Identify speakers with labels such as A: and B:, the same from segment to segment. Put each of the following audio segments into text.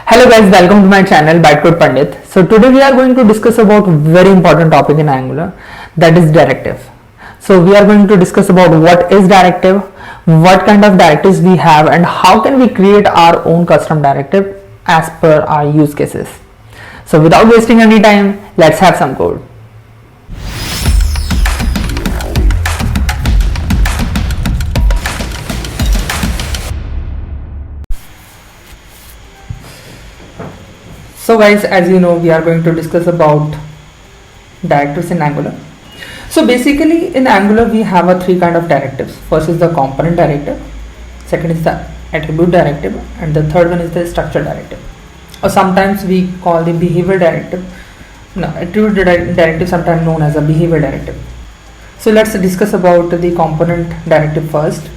A: Hello guys, welcome to my channel Bytecode Pandit. So today we are going to discuss about very important topic in Angular, that is directive. So we are going to discuss about what is directive, what kind of directives we have, and how can we create our own custom directive as per our use cases. So without wasting any time, let's have some code. So guys, as you know, we are going to discuss about directives in Angular. So basically in Angular we have a three kind of directives. First is the component directive, second is the attribute directive, and the third one is the structure directive, or sometimes we call the behavior directive. No, attribute directive, sometimes known as a behavior directive. So let's discuss about the component directive first.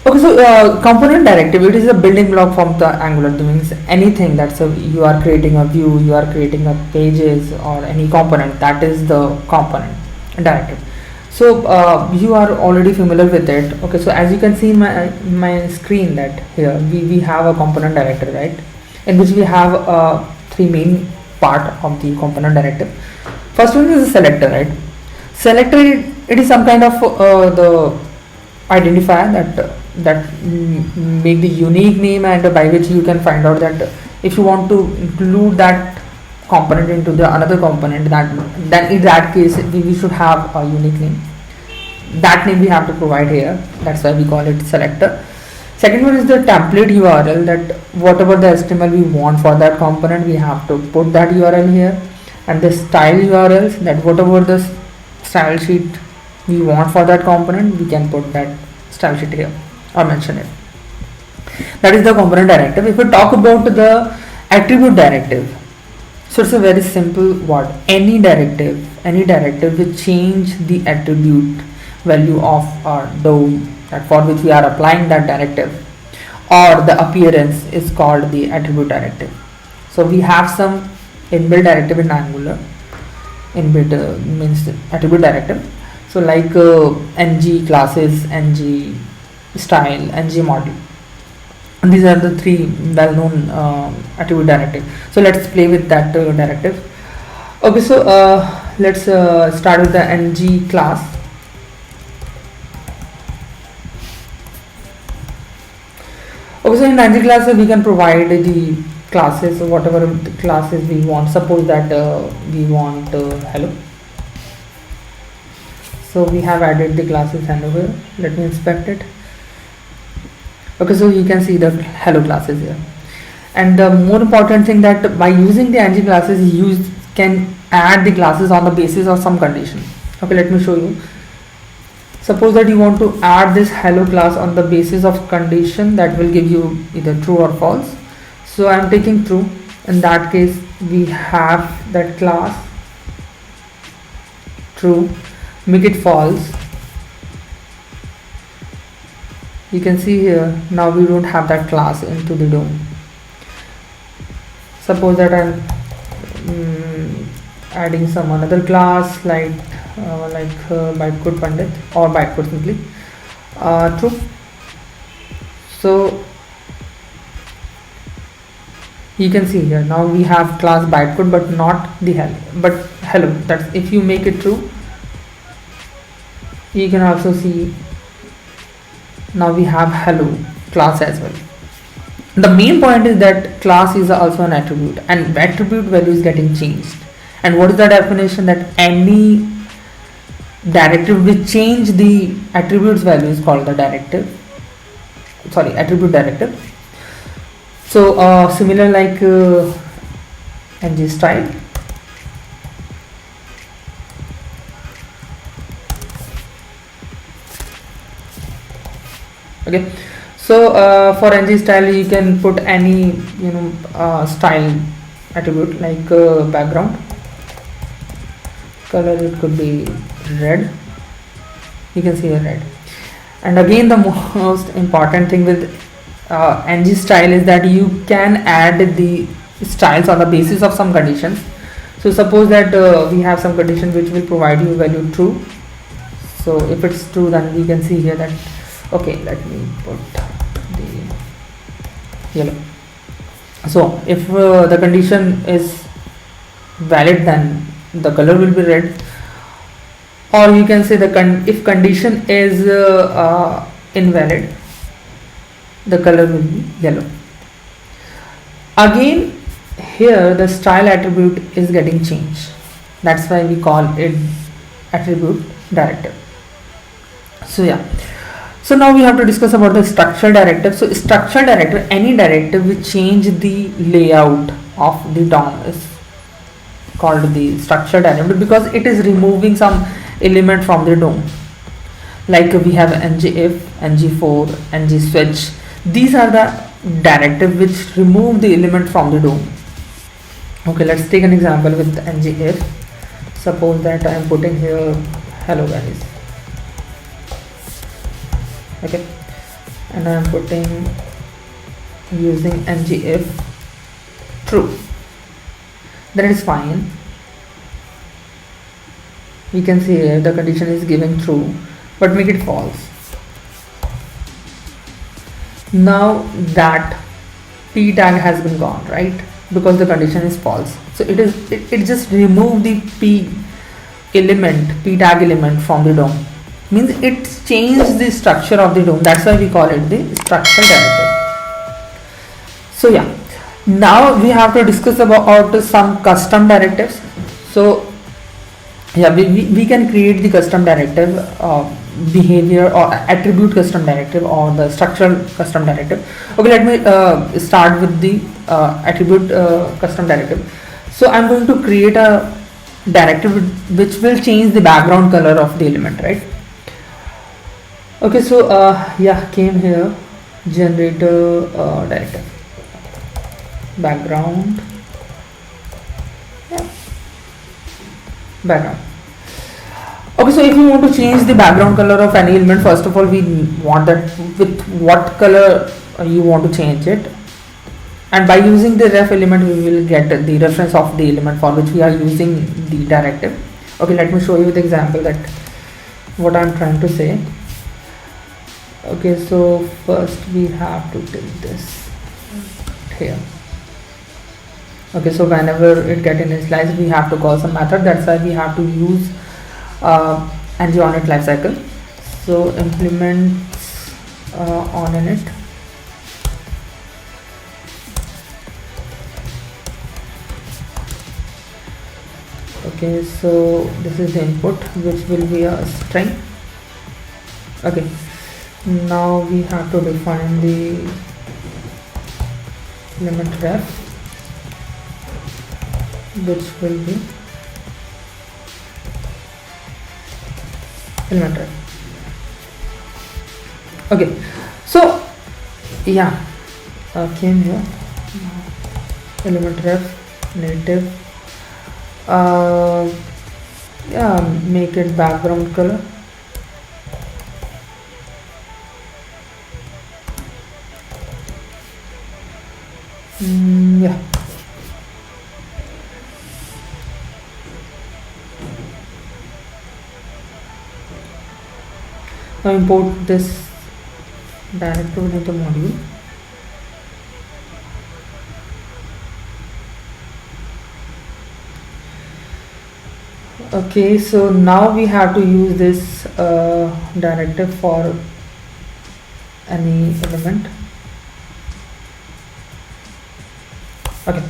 A: Okay, so component directive, it is a building block from the Angular. That means anything that's you are creating a view, you are creating a pages or any component, that is the component directive. So you are already familiar with it. Okay, so as you can see in my screen, that here we have a component directive, right, in which we have three main part of the component directive. First one is the selector, right? Selector, it is some kind of the identifier that make the unique name, and by which you can find out that if you want to include that component into the another component, then in that case we should have a unique name. That name we have to provide here, that's why we call it selector. Second one is the template URL, that whatever the HTML we want for that component, we have to put that URL here. And the style URLs, that whatever the style sheet we want for that component, we can put that style sheet here or mention it. That is the component directive. If we talk about the attribute directive, so it's a very simple word. Any directive will change the attribute value of our DOM, that for which we are applying that directive, or the appearance is called the attribute directive. So we have some inbuilt directive in Angular. Inbuilt means attribute directive. So like ng classes, ng style, ng model. And these are the three well-known attribute directive. So let's play with that directive. Okay, so let's start with the ng class. Okay, so in ng class we can provide the classes, whatever the classes we want. Suppose that we want hello. So we have added the classes hello here. Let me inspect it. Okay, so you can see the hello classes here. And the more important thing, that by using the ng classes, you can add the classes on the basis of some condition. Okay, let me show you. Suppose that you want to add this hello class on the basis of condition that will give you either true or false. So I am taking true. In that case, we have that class true. Make it false. You can see here, now we don't have that class into the DOM. Suppose that I'm adding some another class like Bytecode Pandit or Bytecode simply true. So you can see here, now we have class Bytecode but not the hello, but hello. That's if you make it true. You can also see now we have hello class as well. The main point is that class is also an attribute, and attribute value is getting changed. And what is the definition? That any directive which change the attributes value is called the attribute directive. So similar like ng style. Okay, so for ng style you can put any style attribute like background color, it could be red. You can see a red. And again, the most important thing with ng style is that you can add the styles on the basis of some conditions. So suppose that we have some condition which will provide you value true. So if it's true, then we can see here that okay, let me put the yellow. So if the condition is valid, then the color will be red, or you can say if condition is invalid, the color will be yellow. Again, here the style attribute is getting changed. That's why we call it attribute directive. So yeah. So now we have to discuss about the structural directive. So structural directive, any directive which change the layout of the DOM is called the structural directive, because it is removing some element from the DOM. Like we have ngIf, ng4, ng-switch. These are the directive which remove the element from the DOM. Okay, let's take an example with ngIf. Suppose that I am putting here hello guys. Okay, and I am putting using ngIf true, then it is fine. We can see here the condition is given true, but make it false. Now that p tag has been gone, right? Because the condition is false. So it just remove the p tag element from the DOM. Means it changed the structure of the DOM. That's why we call it the structural directive. So yeah, now we have to discuss about some custom directives. So yeah, we can create the custom directive, behavior or attribute custom directive, or the structural custom directive. Okay, let me start with the attribute custom directive. So I'm going to create a directive which will change the background color of the element, right? Okay, so yeah, came here generator directive background, yeah, background. Okay, so if you want to change the background color of any element, first of all we want that with what color you want to change it, and by using the ref element we will get the reference of the element for which we are using the directive. Okay, let me show you the example that what I'm trying to say. Okay, so first we have to take this here. Okay, so whenever it get initialized we have to call some method. That's why we have to use ng-onIt lifecycle. So implement onInit. Okay, so this is the input which will be a string. Okay, now we have to define the element ref, which will be element ref. Okay, so yeah, came here element ref native, yeah, make it background color. Yeah, now import this directive into module. Okay, so now we have to use this directive for any element. Okay,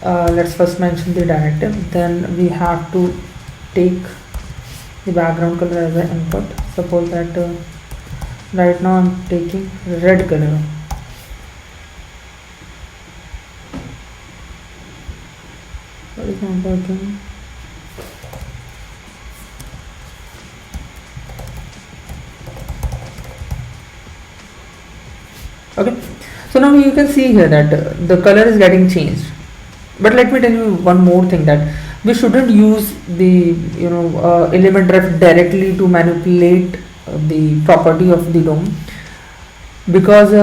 A: let's first mention the directive, then we have to take the background color as an input. Suppose that right now I'm taking red color. What is not working? Okay, so now you can see here that the color is getting changed. But let me tell you one more thing, that we shouldn't use the element ref directly to manipulate the property of the DOM, because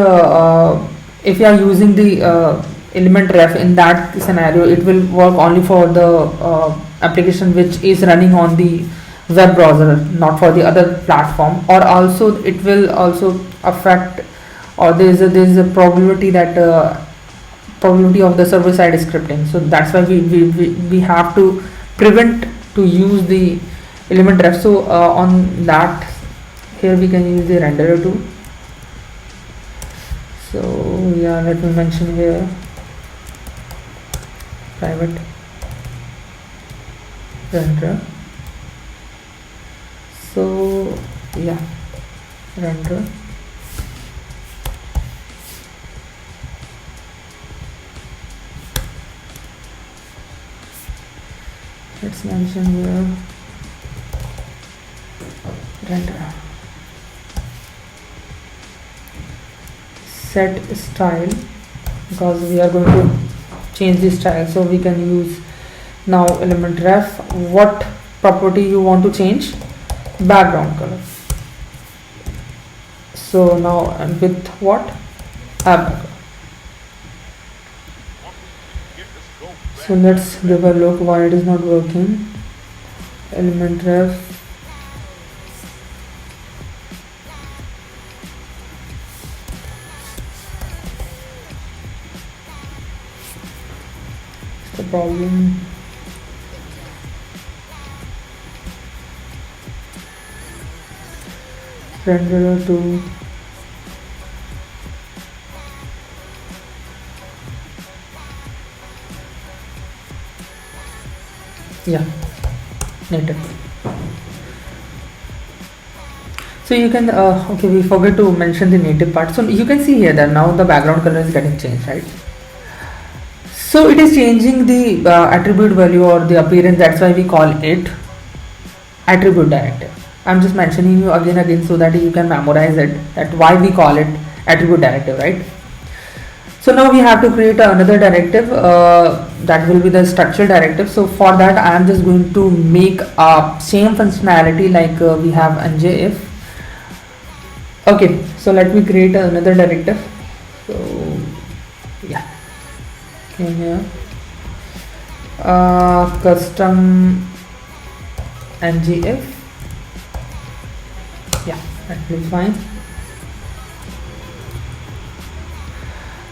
A: if you are using the element ref in that scenario, it will work only for the application which is running on the web browser, not for the other platform, or also it will also affect, or there is a probability that probability of the server side scripting. So that's why we have to prevent to use the element ref. So on that, here we can use the renderer tool. So yeah, let me mention here private renderer. So yeah, renderer. Let's mention here renderer. Set style, because we are going to change the style, so we can use now element ref. What property you want to change? Background color. So now, and with what? Background. So let's give a look why it is not working. Element ref. The problem. Renderer to native. So you can okay, we forgot to mention the native part. So you can see here that now the background color is getting changed, right? So it is changing the attribute value or the appearance. That's why we call it attribute directive. I'm just mentioning you again so that you can memorize it, that why we call it attribute directive, right? So now we have to create another directive that will be the structural directive. So for that I am just going to make a same functionality like we have njif. Okay, so let me create another directive. So yeah, okay, here custom ngif. Yeah, that will be fine.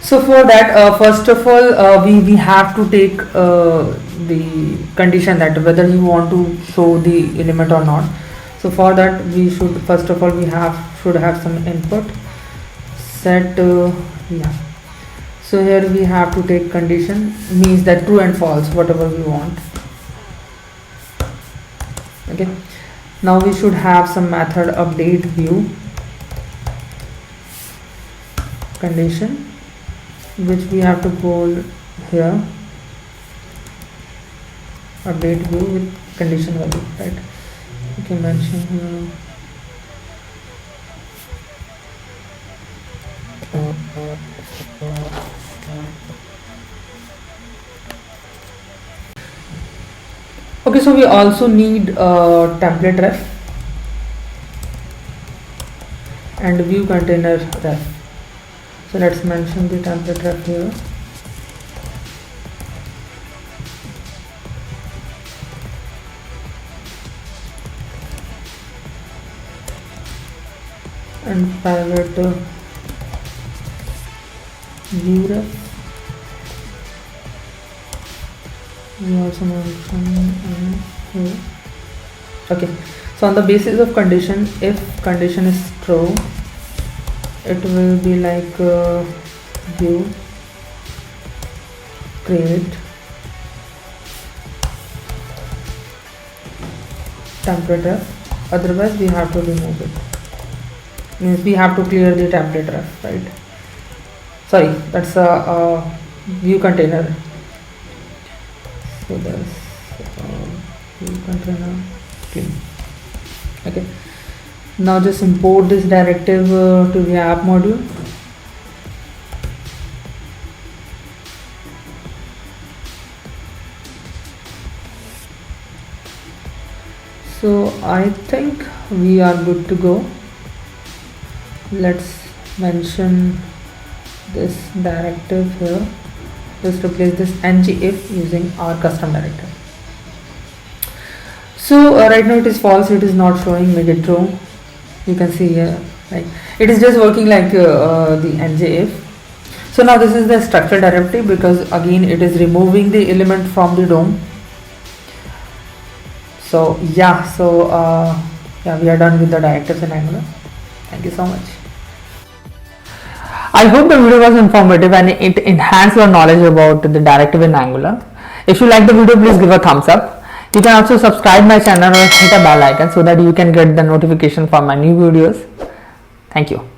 A: So for that, first of all, we have to take the condition that whether you want to show the element or not. So for that, we should first of all should have some input set. Yeah. So here we have to take condition, means that true and false, whatever we want. Okay. Now we should have some method update view condition, which we have to call here update view with condition value, right? You can mention here okay. So we also need template ref and view container ref. So let's mention the template ref here. And private view ref. We also mention here. Okay. So on the basis of condition, if condition is true, it will be like view create template ref, otherwise we have to remove it, means we have to clear the template ref, right? Sorry, that's a view container. So that's view container clean. Okay. Now just import this directive to the app module. So I think we are good to go. Let's mention this directive here. Just replace this ngif using our custom directive. So right now it is false, it is not showing, make it true. You can see here, like it is just working like the njif. So now this is the structural derivative, because again it is removing the element from the DOM. So yeah, we are done with the directives in Angular. Thank you so much. I hope the video was informative and it enhanced your knowledge about the directive in Angular. If you like the video, please give a thumbs up. You can also subscribe my channel or hit a bell icon so that you can get the notification for my new videos. Thank you.